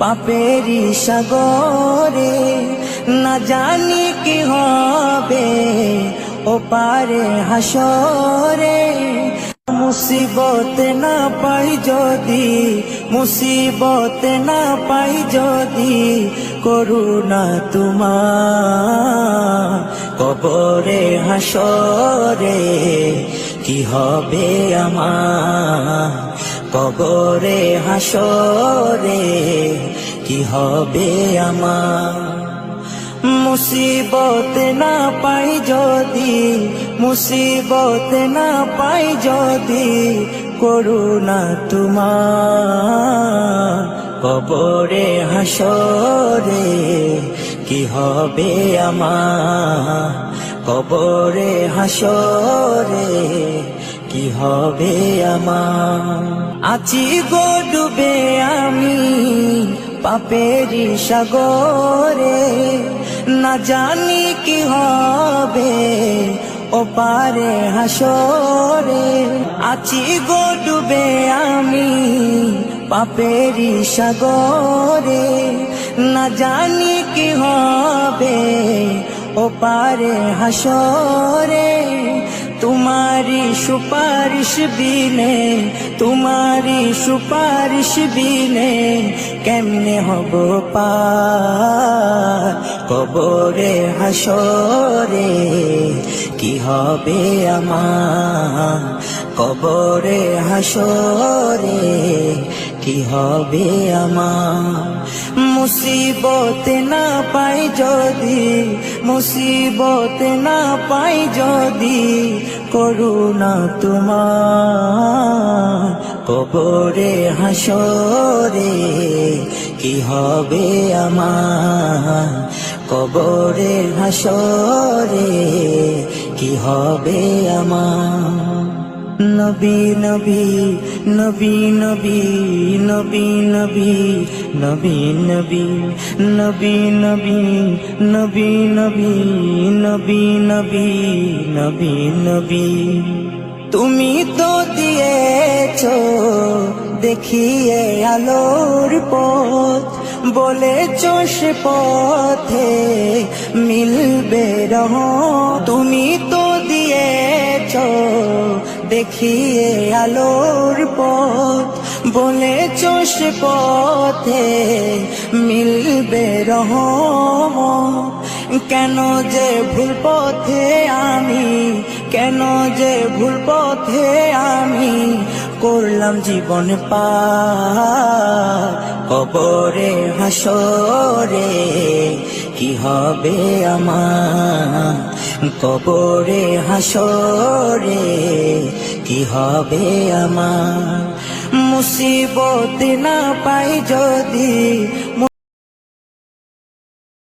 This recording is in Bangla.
পাপেরই সাগরে, না জানি কি হবে ও পারে হাসরে। মুসিবত না পাই যদি, মুসিবত না পাই যদি, করুণা তোমার কবরে হাসরে কি হবে আমার, কবরে হাসরে কি হবে আমার। মুসিবত না পাই যদি, মুসিবত না পাই যদি, করুণা তোমার কবরে হাসরে কি হবে আমার, কবরে হাসরে কি হবে আমার। আছি গো ডুবে আমি পাপেরই সাগরে, না জানি কি হবে ও পারে হাসরে। আছি গো ডুবে আমি পাপেরই সাগরে, না জানি কি হবে ও পারে হাসরে। तुम्हारी सुपारिश बिने, तुम्हारी सुपारिश बिने केमने हबो पार कबरे हासरे की हबे आमार, कबरे हासरे की हबे आमार। मुसीबत ना पाई जदि, मुसीबत ना पाई जदि, করুণা তোমার কবরে হাসরে কি হবে আমার, কবরে হাসরে কি হবে আমার। নবী নবী নবী নবী নবী নবী নবী নবী নবী নবী নবী নবী নবী নবী নবী নবী। তুমি তো দিয়েছো দেখিয়ে আলোর পথ, বলেছো সে পথে মিলবে রহমত। তুমি তো দিয়েছো দেখিয়ে আলোর পথ, বলেছো সে পথে মিলবে রহমত। কেন যে ভুল পথে আমি, কেন যে ভুল পথে আমি করলাম জীবন পার কবরে হাসরে কি হবে আমার, কবরে হাসরে কি হবে আমার। মুসিবত না পাই যদি